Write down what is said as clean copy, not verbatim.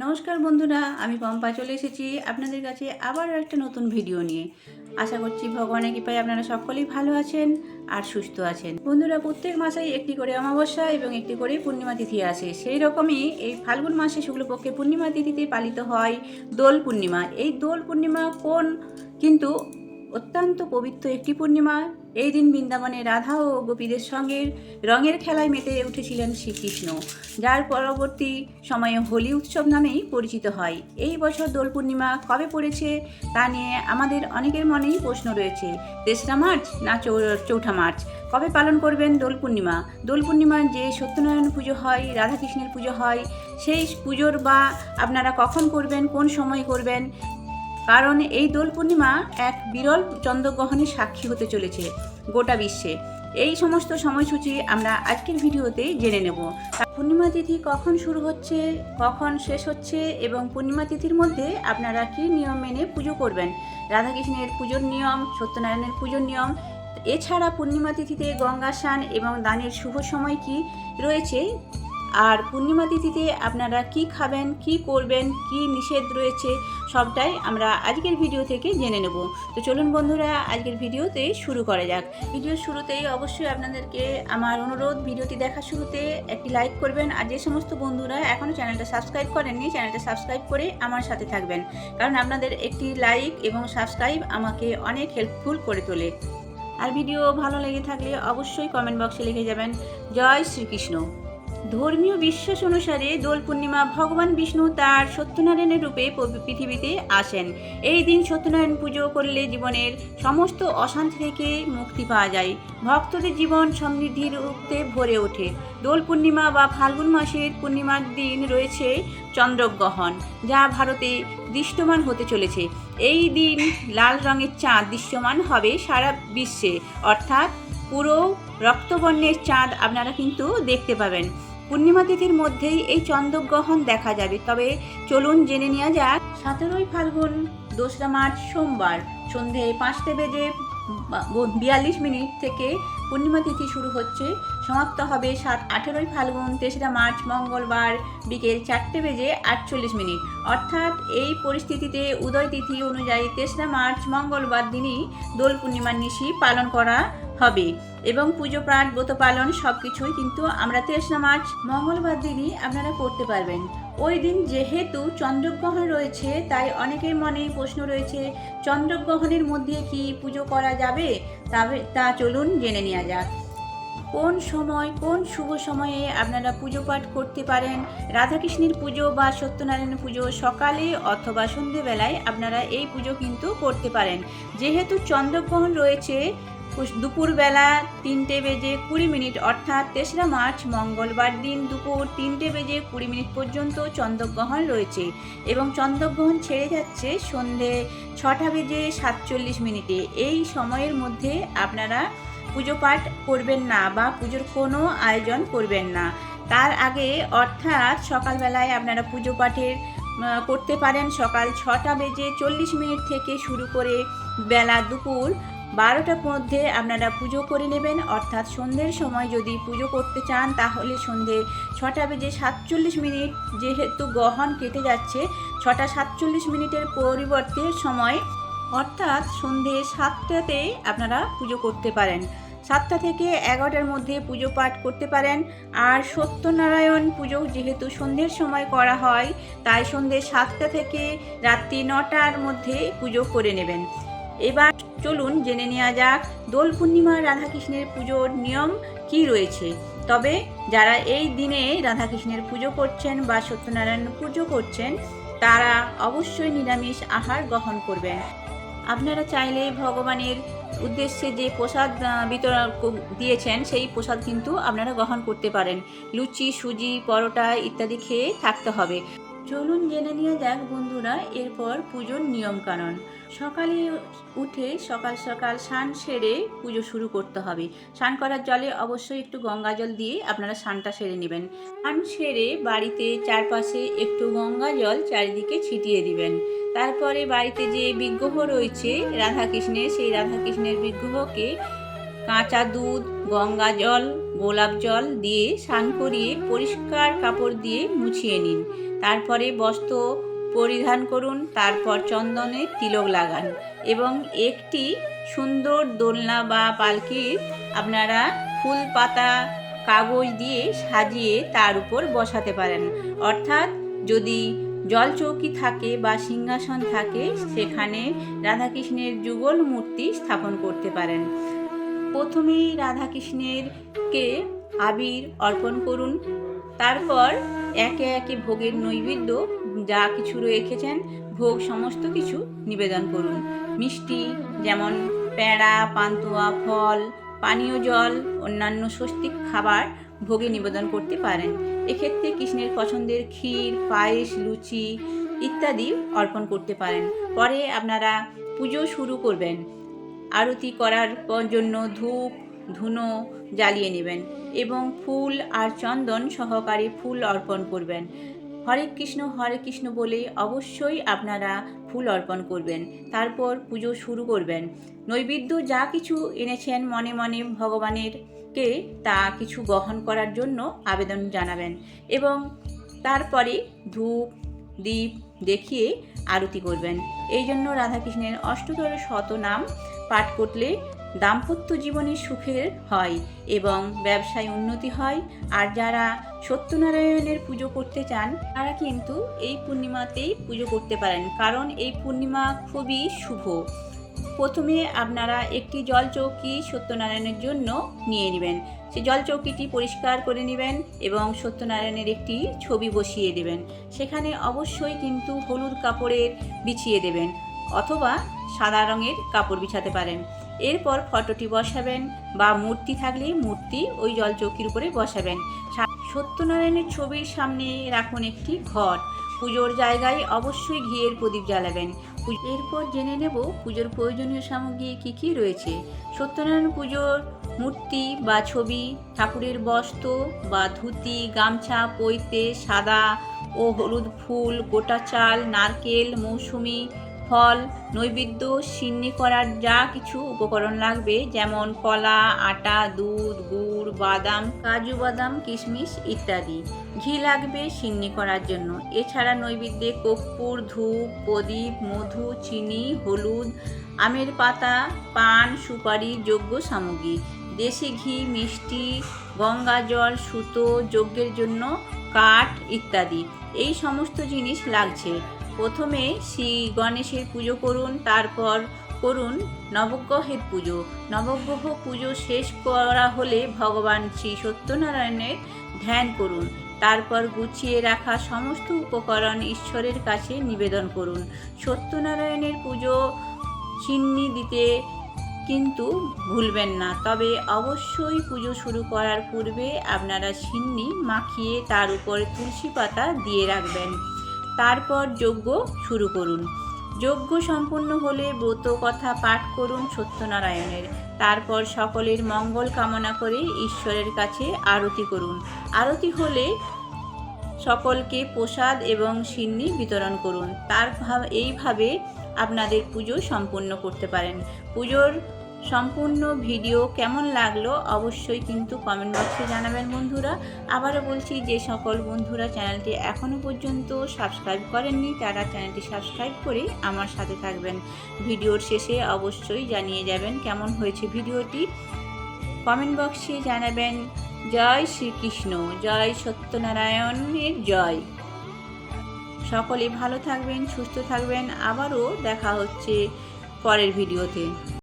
নমস্কার বন্ধুরা, আমি পম্পা চলে এসেছি আপনাদের কাছে আবার একটা নতুন ভিডিও নিয়ে। আশা করছি ভগবানের কৃপায় আপনারা সকলেই ভালো আছেন আর সুস্থ আছেন। বন্ধুরা, প্রত্যেক মাসেই একটি করে অমাবস্যা এবং একটি করে পূর্ণিমা তিথি আসে। সেই রকমই এই ফাল্গুন মাসে শুক্লপক্ষে পূর্ণিমা তিথিতে পালিত হয় দোল পূর্ণিমা। এই দোল পূর্ণিমা কিন্তু অত্যন্ত পবিত্র একটি পূর্ণিমা। এই দিন বৃন্দাবনে রাধা ও গোপীদের সঙ্গে রঙের খেলায় মেতে উঠেছিলেন শ্রীকৃষ্ণ, যার পরবর্তী সময়ে হোলি উৎসব নামেই পরিচিত হয়। এই বছর দোল পূর্ণিমা কবে পড়েছে তা নিয়ে আমাদের অনেকের মনেই প্রশ্ন রয়েছে। 3রা মার্চ না 4ঠা মার্চ? কবে পালন করবেন দোল পূর্ণিমা? দোল পূর্ণিমার যে সত্যনারায়ণ পুজো হয়, রাধাকৃষ্ণের পুজো হয়, সেই পুজোর বা আপনারা কখন করবেন, কোন সময় করবেন? কারণ এই দোল পূর্ণিমা এক বিরল চন্দ্রগ্রহণের সাক্ষী হতে চলেছে গোটা বিশ্বে। এই সমস্ত সময়সূচি আমরা আজকের ভিডিওতে জেনে নেব। পূর্ণিমা তিথি কখন শুরু হচ্ছে, কখন শেষ হচ্ছে এবং পূর্ণিমা তিথির মধ্যে আপনারা কী নিয়ম মেনে পুজো করবেন, রাধাকৃষ্ণের পুজোর নিয়ম, সত্যনারায়ণের পুজোর নিয়ম, এছাড়া পূর্ণিমা তিথিতে গঙ্গা স্নান এবং দানের শুভ সময় কি রয়েছে, আর পূর্ণিমা তিথিতে আপনারা কি খাবেন, কি করবেন, কি নিষেধ রয়েছে, সবটাই আমরা আজকের ভিডিও থেকে জেনে নেব। তো চলুন বন্ধুরা, আজকের ভিডিওতে শুরু করা যাক। ভিডিওর শুরুতেই অবশ্যই আপনাদেরকে আমার অনুরোধ, ভিডিওটি দেখার শুরুতে একটি লাইক করবেন। আর যে সমস্ত বন্ধুরা এখনও চ্যানেলটা সাবস্ক্রাইব করেননি, চ্যানেলটা সাবস্ক্রাইব করে আমার সাথে থাকবেন, কারণ আপনাদের একটি লাইক এবং সাবস্ক্রাইব আমাকে অনেক হেল্পফুল করে তোলে। আর ভিডিও ভালো লেগে থাকলে অবশ্যই কমেন্ট বক্সে লিখে যাবেন জয় শ্রীকৃষ্ণ। ধর্মীয় বিশ্বাস অনুসারে দোল পূর্ণিমা ভগবান বিষ্ণু তার সত্যনারায়ণের রূপে পৃথিবীতে আসেন। এই দিন সত্যনারায়ণ পুজো করলে জীবনের সমস্ত অশান্তি থেকে মুক্তি পাওয়া যায়, ভক্তদের জীবন সমৃদ্ধির রূপে ভরে ওঠে। দোল পূর্ণিমা বা ফাল্গুন মাসের পূর্ণিমার দিন রয়েছে চন্দ্রগ্রহণ, যা ভারতে দৃশ্যমান হতে চলেছে। এই দিন লাল রঙের চাঁদ দৃশ্যমান হবে সারা বিশ্বে, অর্থাৎ পুরো রক্তবর্ণের চাঁদ আপনারা কিন্তু দেখতে পাবেন। পূর্ণিমা তিথির মধ্যেই এই চন্দ্রগ্রহণ দেখা যাবে। তবে চলুন জেনে নেওয়া যাক। 17ই ফাল্গুন 2রা মার্চ সোমবার সন্ধে 5:42 থেকে পূর্ণিমা তিথি শুরু হচ্ছে, সমাপ্ত হবে 18ই ফাল্গুন 3রা মার্চ মঙ্গলবার বিকেল 4:48। অর্থাৎ এই পরিস্থিতিতে উদয় তিথি অনুযায়ী 3রা মার্চ মঙ্গলবার দিনই দোল পূর্ণিমার নিশি পালন করা হবে এবং পুজো পাঠ, ব্রত পালন সব কিছুই কিন্তু আমরা 3রা মার্চ মঙ্গলবার দিনই আপনারা করতে পারবেন। ওই দিন যেহেতু চন্দ্রগ্রহণ রয়েছে, তাই অনেকের মনেই প্রশ্ন রয়েছে, চন্দ্রগ্রহণের মধ্যে কি পুজো করা যাবে? তা চলুন জেনে নেওয়া যাক। কোন সময়, কোন শুভ সময়ে আপনারা পুজো পাঠ করতে পারেন? রাধাকৃষ্ণের পুজো বা সত্যনারায়ণ পুজো সকালে অথবা সন্ধেবেলায় আপনারা এই পুজো কিন্তু করতে পারেন। যেহেতু চন্দ্রগ্রহণ রয়েছে দুপুরবেলা 3:20 অর্থাৎ 3রা মার্চ মঙ্গলবার দিন দুপুর 3:20 পর্যন্ত চন্দ্রগ্রহণ রয়েছে এবং চন্দ্রগ্রহণ ছেড়ে যাচ্ছে সন্ধে 6:47। এই সময়ের মধ্যে আপনারা পুজো পাঠ করবেন না বা পুজোর কোনো আয়োজন করবেন না। তার আগে অর্থাৎ সকালবেলায় আপনারা পুজো পাঠের করতে পারেন। সকাল 6:40 থেকে শুরু করে বেলা দুপুর 12টার মধ্যে আপনারা পুজো করে নেবেন। অর্থাৎ সন্ধ্যের সময় যদি পুজো করতে চান তাহলে সন্ধ্যে 6:47, যেহেতু গ্রহণ কেটে যাচ্ছে 6:47 পরিবর্তে সময়, অর্থাৎ সন্ধ্যে 7টাতে আপনারা পুজো করতে পারেন। 7টা থেকে 11টার মধ্যে পুজো পাঠ করতে পারেন। আর সত্যনারায়ণ পুজো যেহেতু সন্ধ্যের সময় করা হয়, তাই সন্ধ্যে 7টা থেকে রাত্রি 9টার মধ্যে পুজো করে নেবেন। এবার চলুন জেনে নেওয়া যাক দোল পূর্ণিমা রাধাকৃষ্ণের পুজোর নিয়ম কি রয়েছে। তবে যারা এই দিনে রাধাকৃষ্ণের পুজো করছেন বা সত্যনারায়ণ পুজো করছেন, তারা অবশ্যই নিরামিষ আহার গ্রহণ করবেন। আপনারা চাইলে ভগবানের উদ্দেশ্যে যে প্রসাদ বিতরণ দিয়েছেন সেই প্রসাদ কিন্তু আপনারা গ্রহণ করতে পারেন। লুচি, সুজি, পরোটা ইত্যাদি খেয়ে থাকতে হবে। চলুন জেনে নেওয়া যাক বন্ধুরা এরপর পুজোর নিয়মকানুন। সকালে উঠে সকাল সকাল স্নান সেরে পুজো শুরু করতে হবে। স্নান করার জলে অবশ্যই একটু গঙ্গা জল দিয়ে আপনারা স্নানটা সেরে নেবেন। স্নান সেরে বাড়িতে চারপাশে একটু গঙ্গা জল চারিদিকে ছিটিয়ে দিবেন। তারপরে বাড়িতে যে বিগ্রহ রয়েছে রাধাকৃষ্ণের, সেই রাধাকৃষ্ণের বিগ্রহকে কাঁচা দুধ, গঙ্গা জল, গোলাপ জল দিয়ে স্নান করিয়ে পরিষ্কার কাপড় দিয়ে মুছিয়ে নিন। তারপরে বস্ত্র পরিধান করুন, তারপর চন্দনে তিলক লাগান এবং একটি সুন্দর দোলনা বা পালকির আপনারা ফুল পাতা কাগজ দিয়ে সাজিয়ে তার উপর বসাতে পারেন। অর্থাৎ যদি জলচৌকি থাকে বা সিংহাসন থাকে সেখানে রাধাকৃষ্ণের যুগল মূর্তি স্থাপন করতে পারেন। প্রথমেই রাধাকৃষ্ণেরকে আবির অর্পণ করুন, তারপর একে একে ভোগের নৈবেদ্য যা কিছু রেখেছেন ভোগ সমস্ত কিছু নিবেদন করুন। মিষ্টি যেমন প্যাঁড়া, পান্তুয়া, ফল, পানীয় জল, অন্যান্য স্বস্তিক খাবার ভোগে নিবেদন করতে পারেন। এক্ষেত্রে কৃষ্ণের পছন্দের ক্ষীর, পায়েস, লুচি ইত্যাদি অর্পণ করতে পারেন। পরে আপনারা পুজো শুরু করবেন। আরতি করার জন্য ধূপ ধুনো জ্বালিয়ে নেবেন এবং ফুল আর চন্দন সহকারে ফুল অর্পণ করবেন। হরে কৃষ্ণ বলে অবশ্যই আপনারা ফুল অর্পণ করবেন। তারপর পুজো শুরু করবেন। নৈবেদ্য যা কিছু এনেছেন মনে মনে ভগবানেরকে তা কিছু গ্রহণ করার জন্য আবেদন জানাবেন এবং তারপরে ধূপ দীপ দেখিয়ে আরতি করবেন। এই জন্য রাধাকৃষ্ণের অষ্টতর শতনাম পাঠ করলে দাম্পত্য জীবনে সুখের হয় এবং ব্যবসায় উন্নতি হয়। আর যারা সত্যনারায়ণের পুজো করতে চান তারা কিন্তু এই পূর্ণিমাতেই পুজো করতে পারেন, কারণ এই পূর্ণিমা খুবই শুভ। প্রথমে আপনারা একটি জলচৌকি সত্যনারায়ণের জন্য নিয়ে নেবেন। সেই জলচৌকিটি পরিষ্কার করে নেবেন এবং সত্যনারায়ণের একটি ছবি বসিয়ে দেবেন। সেখানে অবশ্যই কিন্তু হলুদ কাপড়ের বিছিয়ে দেবেন অথবা সাদা রঙের কাপড় বিছাতে পারেন। এরপর ফটোটি বসাবেন বা মূর্তি থাকলে মূর্তি ওই জলচৌকির উপরে বসাবেন। সত্যনারায়ণের ছবির সামনে রাখুন একটি ঘট। পুজোর জায়গায় অবশ্যই ঘিয়ের প্রদীপ জ্বালাবেন। এরপর জেনে নেব পুজোর প্রয়োজনীয় সামগ্রী কী কী রয়েছে। সত্যনারায়ণ পুজোর মূর্তি বা ছবি, ঠাকুরের বস্ত্র বা ধুতি, গামছা, পৈতে, সাদা ও হলুদ ফুল, গোটা চাল, নারকেল, মৌসুমি ফল, নৈবেদ্য, সিন্নি করার যা কিছু উপকরণ লাগবে যেমন কলা, আটা, দুধ, গুড়, বাদাম, কাজু বাদাম, কিশমিশ ইত্যাদি। ঘি লাগবে সিন্নি করার জন্য। এছাড়া নৈবেদ্যে কর্পূর, ধূপ, প্রদীপ, মধু, চিনি, হলুদ, আমের পাতা, পান, সুপারি, যজ্ঞ সামগ্রী, দেশি ঘি, মিষ্টি, গঙ্গা জল, সুতো, যজ্ঞের জন্য কাঠ ইত্যাদি। এই সমস্ত জিনিস লাগছে। প্রথমে শ্রী গণেশের পুজো করুন, তারপর করুন নবগ্রহের পুজো। নবগ্রহ পুজো শেষ করা হলে ভগবান শ্রী সত্যনারায়ণের ধ্যান করুন। তারপর গুছিয়ে রাখা সমস্ত উপকরণ ঈশ্বরের কাছে নিবেদন করুন। সত্যনারায়ণের পুজো চিন্নি দিতে কিন্তু ভুলবেন না। তবে অবশ্যই পুজো শুরু করার পূর্বে আপনারা সিন্নি মাখিয়ে তার উপরে তুলসী পাতা দিয়ে রাখবেন। তারপর যজ্ঞ শুরু করুন। যজ্ঞ সম্পূর্ণ হলে ব্রত কথা পাঠ করুন সত্যনারায়ণের। তারপর সকলের মঙ্গল কামনা করে ঈশ্বরের কাছে আরতি করুন। আরতি হলে সকলকে প্রসাদ এবং সিন্নি বিতরণ করুন। এইভাবে আপনাদের পুজো সম্পূর্ণ করতে পারেন। পুজোর সম্পূর্ণ ভিডিও কেমন লাগলো অবশ্যই কিন্তু কমেন্ট বক্সে জানাবেন বন্ধুরা। আবারও বলছি, যে সকল বন্ধুরা চ্যানেলটি এখনও পর্যন্ত সাবস্ক্রাইব করেননি তারা চ্যানেলটি সাবস্ক্রাইব করে আমার সাথে থাকবেন। ভিডিওর শেষে অবশ্যই জানিয়ে যাবেন কেমন হয়েছে ভিডিওটি। কমেন্ট বক্সে জানাবেন। জয় শ্রীকৃষ্ণ, জয় সত্যনারায়ণের জয়। সকলে ভালো থাকবেন, সুস্থ থাকবেন। আবারও দেখা হচ্ছে পরের ভিডিওতে।